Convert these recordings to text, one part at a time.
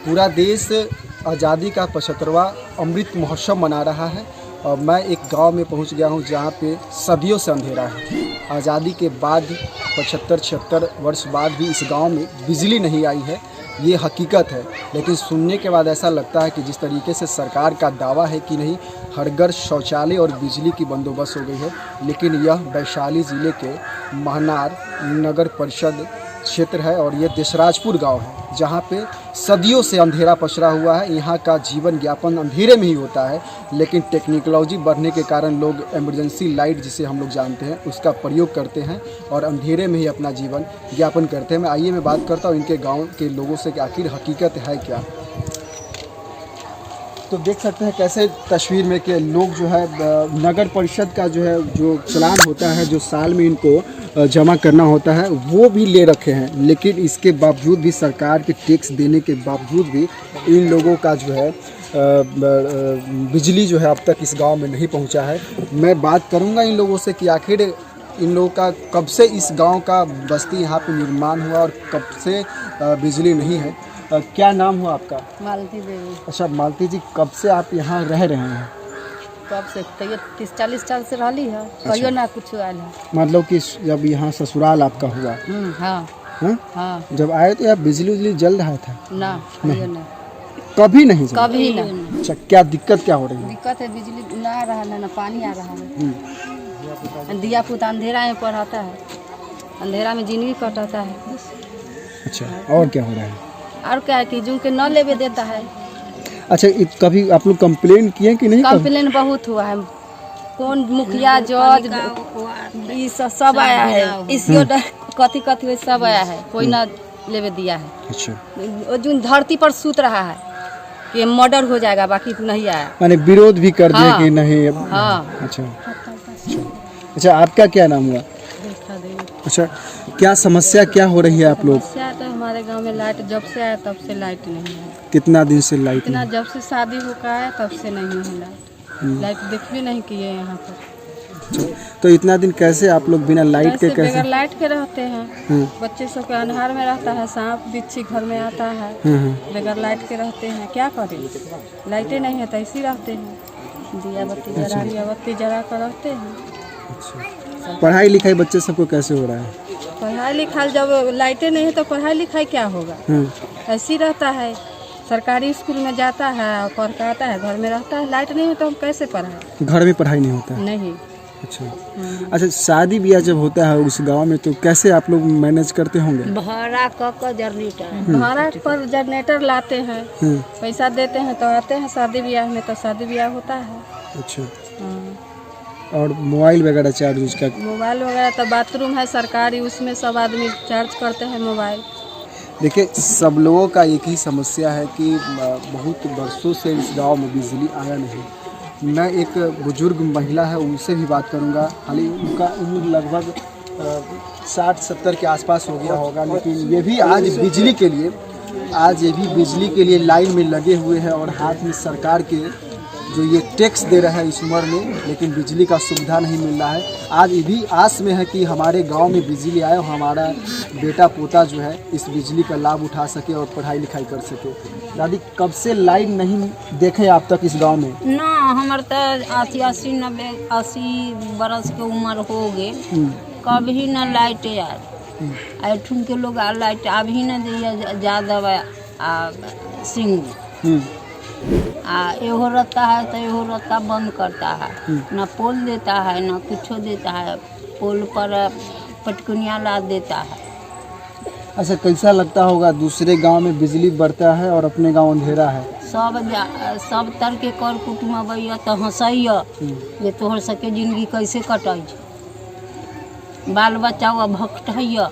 पूरा देश आज़ादी का 75वां अमृत महोत्सव मना रहा है और मैं एक गांव में पहुंच गया हूं जहां पे सदियों से अंधेरा है। आज़ादी के बाद 75-76 वर्ष बाद भी इस गांव में बिजली नहीं आई है, ये हकीकत है। लेकिन सुनने के बाद ऐसा लगता है कि जिस तरीके से सरकार का दावा है कि नहीं हर घर शौचालय और बिजली की बंदोबस्त हो गई है, लेकिन यह वैशाली ज़िले के महनार नगर परिषद क्षेत्र है और ये देशराजपुर गांव है जहां पे सदियों से अंधेरा पसरा हुआ है। यहाँ का जीवन यापन अंधेरे में ही होता है, लेकिन टेक्नोलॉजी बढ़ने के कारण लोग इमरजेंसी लाइट जिसे हम लोग जानते हैं उसका प्रयोग करते हैं और अंधेरे में ही अपना जीवन यापन करते हैं। आइए मैं बात करता हूँ इनके गाँव के लोगों से कि आखिर हकीकत है क्या। तो देख सकते हैं कैसे तस्वीर में कि लोग जो है नगर परिषद का जो है जो चलान होता है जो साल में इनको जमा करना होता है वो भी ले रखे हैं, लेकिन इसके बावजूद भी सरकार के टैक्स देने के बावजूद भी इन लोगों का जो है बिजली जो है अब तक इस गांव में नहीं पहुंचा है। मैं बात करूंगा इन लोगों से कि आखिर इन लोगों का कब से इस गांव का बस्ती यहाँ पे निर्माण हुआ और कब से बिजली नहीं है। क्या नाम हुआ आपका? मालती देवी। अच्छा मालती जी, कब से आप यहाँ रह रहे हैं? कब से? तैयो 30-40 साल से रही है। कहियो ना कुछ आयल है। मतलब कि जब यहाँ ससुराल आपका हुआ? हाँ हाँ? हाँ। जब आए तो यहाँ बिजली जल रहा था? ना कहियो ना, कभी नहीं जला? कभी ना। अच्छा, क्या दिक्कत क्या हो रही है? दिक्कत है बिजली ना आ रहा है, ना पानी आ रहा है। दिया पुता अंधेरा में पढ़ाता है, अंधेरा में जिंदगी कटाता है। अच्छा, और क्या हो रहा है? और क्या है कि जूं के न लेवे देता है। अच्छा, कभी आप लोग कंप्लेन किए कि नहीं? कंप्लेन बहुत हुआ है। कौन मुखिया जज सब आया है, इसको कथी कथी सब आया है, कोई ना लेवे दिया है। अच्छा, जो धरती पर सूत रहा है कि मर्डर हो जाएगा, बाकी नहीं आया। मैंने विरोध भी कर दिया हाँ, कि नहीं। हाँ। अच्छा, आपका क्या नाम हुआ? अच्छा, क्या समस्या क्या हो रही है आप लोग? समस्या तो हमारे गांव में लाइट जब से आया तब से लाइट नहीं है। कितना दिन से लाइट इतना नहीं? जब से शादी होकर आया तब से नहीं है लाइट। लाइट देख भी नहीं किए यहाँ पर। तो इतना दिन कैसे आप लोग बिना लाइट के कैसे? बगैर लाइट के रहते हैं। बच्चे सब के अंधार में रहता है, सांप बिच्छी घर में आता है, बगैर लाइट के रहते हैं। क्या करें, लाइटें नहीं है तो ऐसे रहते हैं, दिया बत्ती जला कर रहते हैं। पढ़ाई लिखाई बच्चे सबको कैसे हो रहा है? पढ़ाई लिखाई जब लाइटें नहीं है तो पढ़ाई लिखाई क्या होगा, ऐसी रहता है। सरकारी स्कूल में जाता है और पढ़ के आता है, घर में रहता है। लाइट नहीं है तो हम कैसे पढ़ाएं? घर में पढ़ाई नहीं होता है? नहीं। अच्छा, शादी ब्याह जब होता है उस गांव में तो कैसे आप लोग मैनेज करते होंगे? भाड़ा पर जनरेटर लाते हैं, पैसा देते हैं तो आते हैं शादी ब्याह में, तो शादी ब्याह होता है। अच्छा, और मोबाइल वगैरह चार्ज का? मोबाइल वगैरह तो बाथरूम है सरकारी, उसमें सब आदमी चार्ज करते हैं मोबाइल। देखिए, सब लोगों का एक ही समस्या है कि बहुत वर्षों से इस गांव में बिजली आया नहीं। मैं एक बुजुर्ग महिला है उनसे भी बात करूंगा। हालांकि उनका उम्र लगभग 60-70 के आसपास हो गया होगा, लेकिन ये भी आज बिजली के लिए लाइन में लगे हुए हैं और हाथ में सरकार के जो ये टैक्स दे रहा है इस उम्र में, लेकिन बिजली का सुविधा नहीं मिल रहा है। आज ये भी आस में है कि हमारे गांव में बिजली आए और हमारा बेटा पोता जो है इस बिजली का लाभ उठा सके और पढ़ाई लिखाई कर सके। दादी, कब से लाइन नहीं देखे आप तक इस गांव में? ना, हमारे तो 80-90 बरस के उम्र हो गए, कभी न लाइट आए। ऐठुन के लोग लाइट अभी न दिया यादव सिंह एहो रहता है तो एहो रहता बंद करता है, ना पोल देता है ना कुछ देता है, पोल पर पटकुनिया ला देता है। अच्छा, कैसा लगता होगा दूसरे गांव में बिजली बढ़ता है और अपने गांव अंधेरा है? सब तर के कर कुटुम अबैया तो हंसैया जे तोहर सबके जिंदगी कैसे कटै छै, बाल बच्चा भटकैया,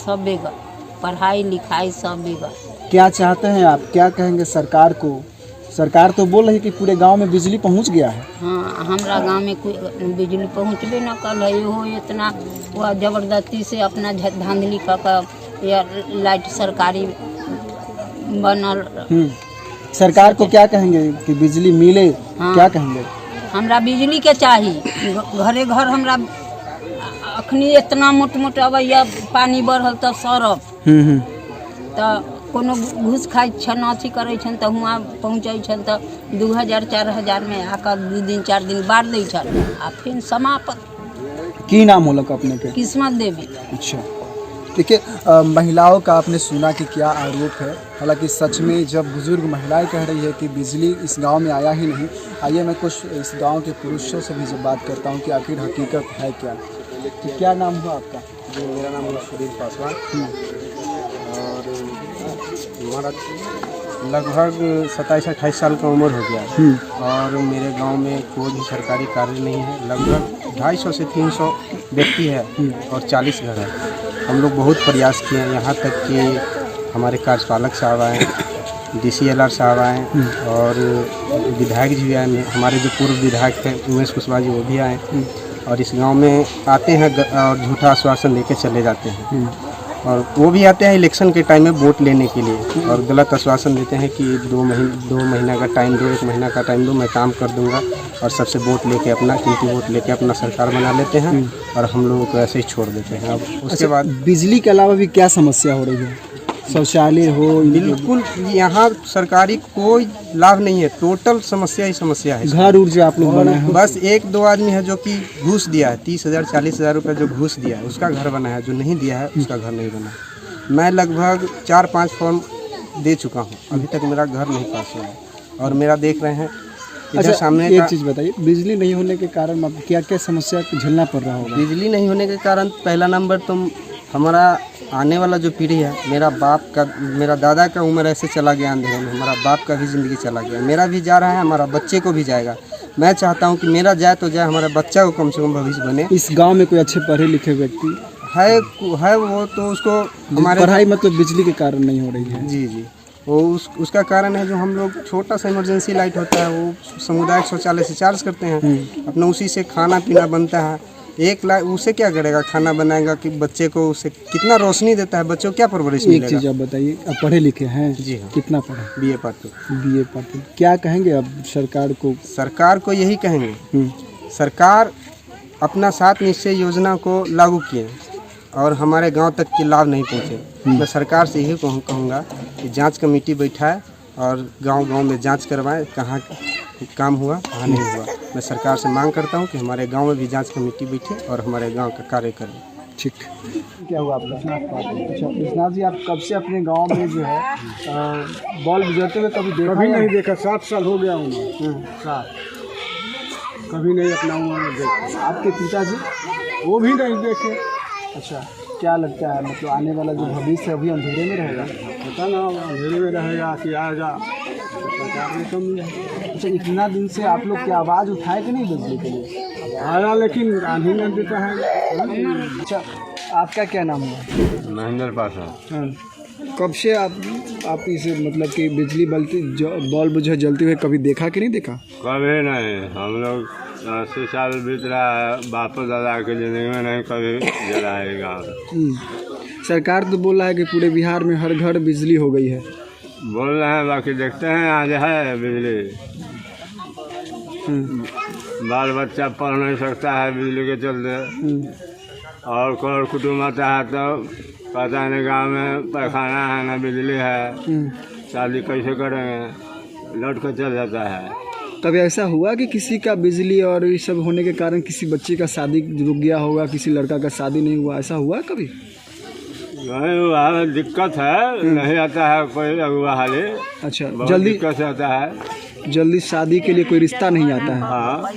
सब बेगर, पढ़ाई लिखाई सब बेगर। क्या चाहते हैं आप, क्या कहेंगे सरकार को? सरकार तो बोल रही है कि पूरे गांव में बिजली पहुंच गया है। हाँ, हमारा गांव में कोई बिजली पहुंचबे न कर है। वो इतना वो जबरदस्ती से अपना धांधली कर या लाइट सरकारी बनल। सरकार को क्या कहेंगे कि बिजली मिले? हाँ, क्या कहेंगे? हमरा बिजली के चाहिए, घरे घर हमरा अखनी इतना मोट अबैया पानी बढ़ल तब सरफ तो कोनो घूस खाइ छन अथी करै छन तो हुआ पहुँचै छन तो 2000-4000 में आकर 2 दिन 4 दिन बार दै छन आ फिर समाप्त। की नाम होलक अपने के? किस्मत देवी। अच्छा, देखिए महिलाओं का आपने सुना कि क्या आरोप है। हालांकि सच में जब बुजुर्ग महिलाएं कह रही है कि बिजली इस गांव में आया ही नहीं, आइए मैं कुछ इस गांव के पुरुषों से भी जब बात करता हूं कि आखिर हकीकत है क्या। तो क्या नाम हुआ आपका? जी, मेरा नाम है सुनील पासवान और हमारा लगभग 27-28 साल का उम्र हो गया और मेरे गांव में कोई भी सरकारी कार्य नहीं है। लगभग 250 से 300 व्यक्ति है और 40 घर है। हम लोग बहुत प्रयास किए हैं, यहाँ तक कि हमारे कार्यपालक साहब आए, DCLR साहब आए और विधायक जी भी आए। हमारे जो पूर्व विधायक थे उमेश कुशवाहा जी वो भी आए और इस गांव में आते हैं और झूठा आश्वासन लेके चले जाते हैं और वो भी आते हैं इलेक्शन के टाइम में वोट लेने के लिए और गलत आश्वासन देते हैं कि 2 महीना का टाइम दो, 1 महीना का टाइम दो, मैं काम कर दूंगा और सबसे वोट लेके अपना कीमती वोट लेके अपना सरकार बना लेते हैं और हम लोगों को ऐसे ही छोड़ देते हैं। अब उसके बाद बिजली के अलावा भी क्या समस्या हो रही है? शौचालय हो? बिल्कुल यहाँ सरकारी कोई लाभ नहीं है, टोटल समस्या ही समस्या है। घर ऊर्जा आप लोग बनाए हैं? बस 1-2 आदमी है जो कि घूस दिया है, 30,000-40,000 रुपये जो घूस दिया है उसका घर बना है, जो नहीं दिया है उसका घर नहीं बना। मैं लगभग 4-5 फॉर्म दे चुका हूँ, अभी तक मेरा घर नहीं पास हुआ है और मेरा देख रहे हैं इधर सामने एक चीज़ बताइए, बिजली नहीं होने के कारण अब क्या क्या समस्या झेलना पड़ रहा होगा? बिजली नहीं होने के कारण पहला नंबर तो हमारा आने वाला जो पीढ़ी है, मेरा दादा का उम्र ऐसे चला गया अंधेरे में, हमारा बाप का भी ज़िंदगी चला गया, मेरा भी जा रहा है, हमारा बच्चे को भी जाएगा। मैं चाहता हूं कि मेरा जाए तो जाए, हमारा बच्चा को कम से कम भविष्य बने। इस गांव में कोई अच्छे पढ़े लिखे व्यक्ति है वो तो उसको हमारे पढ़ाई मतलब बिजली के कारण नहीं हो रही है? जी वो उसका कारण है जो हम लोग छोटा सा इमरजेंसी लाइट होता है वो सामुदायिक शौचालय से चार्ज करते हैं, अपना उसी से खाना पीना बनता है। 1 लाख उसे क्या करेगा, खाना बनाएगा कि बच्चे को उसे कितना रोशनी देता है, बच्चों को क्या परवरिश मिलेगा? एक चीज़ आप बताइए, आप पढ़े लिखे हैं? जी हाँ। कितना पढ़े? BA part 2। BA part 2। क्या कहेंगे अब सरकार को? सरकार को यही कहेंगे, सरकार अपना 7 निश्चय योजना को लागू किए और हमारे गांव तक के लाभ नहीं पहुंचे। मैं सरकार से यही कहूँगा कि जांच कमेटी बैठाए और गांव-गांव में जांच करवाएं, कहाँ काम हुआ कहाँ नहीं हुआ। मैं सरकार से मांग करता हूं कि हमारे गांव में भी जांच कमेटी बैठे और हमारे गांव का कार्य करें। ठीक। क्या हुआ आपका? अच्छा विश्वनाथ जी, आप कब से अपने गांव में जो है बल्ब जलते हुए कभी देखा? कभी नहीं देखा, 7 साल हो गया हूँ। 7 कभी नहीं अपना हुआ देखा। आपके पिताजी? वो भी नहीं देखे। अच्छा, क्या लगता है मतलब आने वाला जो भविष्य है अभी अंधेरे में रहेगा? पता ना अंधेरे में रहेगा कि आएगा, सरकार ने कम है। अच्छा, इतना दिन से आप लोग की आवाज़ उठाए कि नहीं बिजली के लिए? आया लेकिन आधी नहीं देता है। अच्छा, आपका क्या नाम हुआ? महेंद्र पासवान। हाँ, कब से आप इसे मतलब कि बिजली बल्ब जो है जलते हुए कभी देखा कि नहीं देखा? कभी नहीं, हम लोग 80 साल बीत रहा है, बापू दादा के जिंदगी में नहीं कभी जलाएगा। सरकार तो बोल रहा है कि पूरे बिहार में हर घर बिजली हो गई है। बोल रहे हैं, बाकी देखते हैं आज है बिजली। बाल बच्चा पढ़ नहीं सकता है बिजली के चलते और कर कुटुम्ब आता है तो पता नहीं गाँव में पैखाना है ना बिजली है, शादी कैसे करेंगे, लौट कर चल जाता है। कभी ऐसा हुआ कि किसी का बिजली और ये सब होने के कारण किसी बच्चे का शादी रुक गया होगा, किसी लड़का का शादी नहीं हुआ, ऐसा हुआ कभी? नहीं हुआ, दिक्कत है, नहीं आता है कोई अगुआ हाली। अच्छा, जल्दी दिक्कत से आता है, जल्दी शादी के लिए कोई रिश्ता नहीं आता है? हाँ,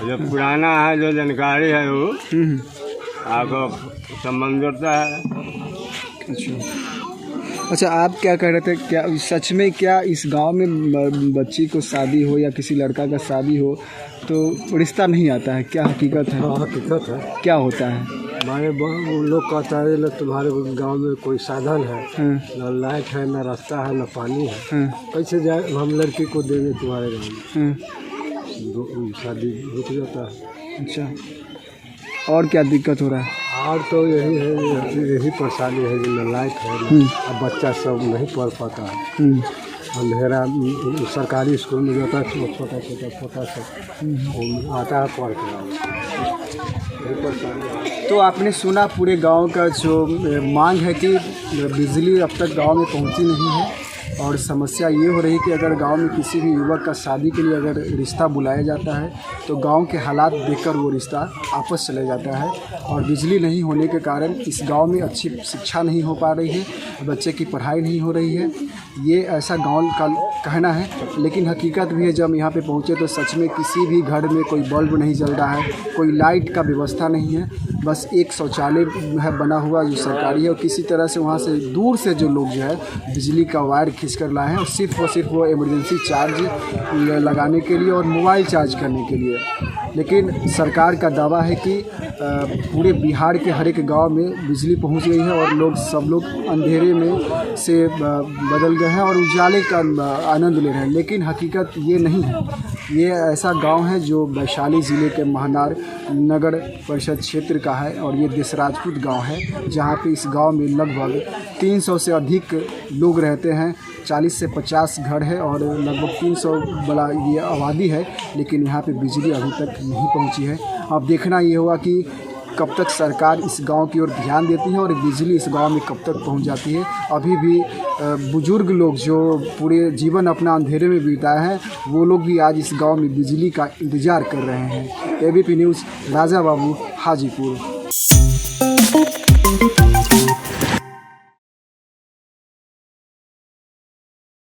जो पुराना है जो जानकारी है वो आपको संबंध जोड़ता है। अच्छा, आप क्या कह रहे थे, क्या सच में क्या इस गांव में बच्ची को शादी हो या किसी लड़का का शादी हो तो रिश्ता नहीं आता है? क्या हकीकत है? हाँ, हकीकत है। क्या होता है? हमारे लोग कहता है ना तुम्हारे गांव में कोई साधन है, न लाइट है, न रास्ता है, न पानी है, कैसे जाए हम लड़की को देंगे तुम्हारे गांव में? शादी रुक जाता है। अच्छा, और क्या दिक्कत हो रहा है? और तो यही है, यही परेशानी है कि न लाइट है, अब बच्चा सब नहीं पढ़ पाता है। अंधेरा सरकारी स्कूल में जाता है छोटा सा आता है पढ़ के। तो आपने सुना पूरे गांव का जो मांग है कि बिजली अब तक गांव में पहुंची नहीं है, और समस्या ये हो रही है कि अगर गांव में किसी भी युवक का शादी के लिए अगर रिश्ता बुलाया जाता है तो गांव के हालात देखकर वो रिश्ता वापस चले जाता है, और बिजली नहीं होने के कारण इस गांव में अच्छी शिक्षा नहीं हो पा रही है, बच्चे की पढ़ाई नहीं हो रही है। ये ऐसा गांव का कहना है, लेकिन हकीकत भी है जब यहाँ पे पहुँचे तो सच में किसी भी घर में कोई बल्ब नहीं जल रहा है, कोई लाइट का व्यवस्था नहीं है, बस एक शौचालय है बना हुआ जो सरकारी है, और किसी तरह से वहाँ से दूर से जो लोग जो है बिजली का वायर खींच कर लाए हैं, और सिर्फ वो इमरजेंसी चार्ज लगाने के लिए और मोबाइल चार्ज करने के लिए। लेकिन सरकार का दावा है कि पूरे बिहार के हर एक गांव में बिजली पहुंच गई है और सब लोग अंधेरे में से बदल गए हैं और उजाले का आनंद ले रहे हैं, लेकिन हकीकत ये नहीं है। ये ऐसा गांव है जो वैशाली ज़िले के महनार नगर परिषद क्षेत्र का है, और ये देसराजपूत गांव है, जहां पे इस गांव में लगभग 300 से अधिक लोग रहते हैं, 40 से 50 घर है और लगभग 300 बड़ा ये आबादी है, लेकिन यहाँ पे बिजली अभी तक नहीं पहुँची है। अब देखना ये हुआ कि कब तक सरकार इस गांव की ओर ध्यान देती है और बिजली इस गांव में कब तक पहुंच जाती है। अभी भी बुजुर्ग लोग जो पूरे जीवन अपना अंधेरे में बिताए हैं, वो लोग भी आज इस गांव में बिजली का इंतज़ार कर रहे हैं। ABP news, Raja Babu, Hajipur.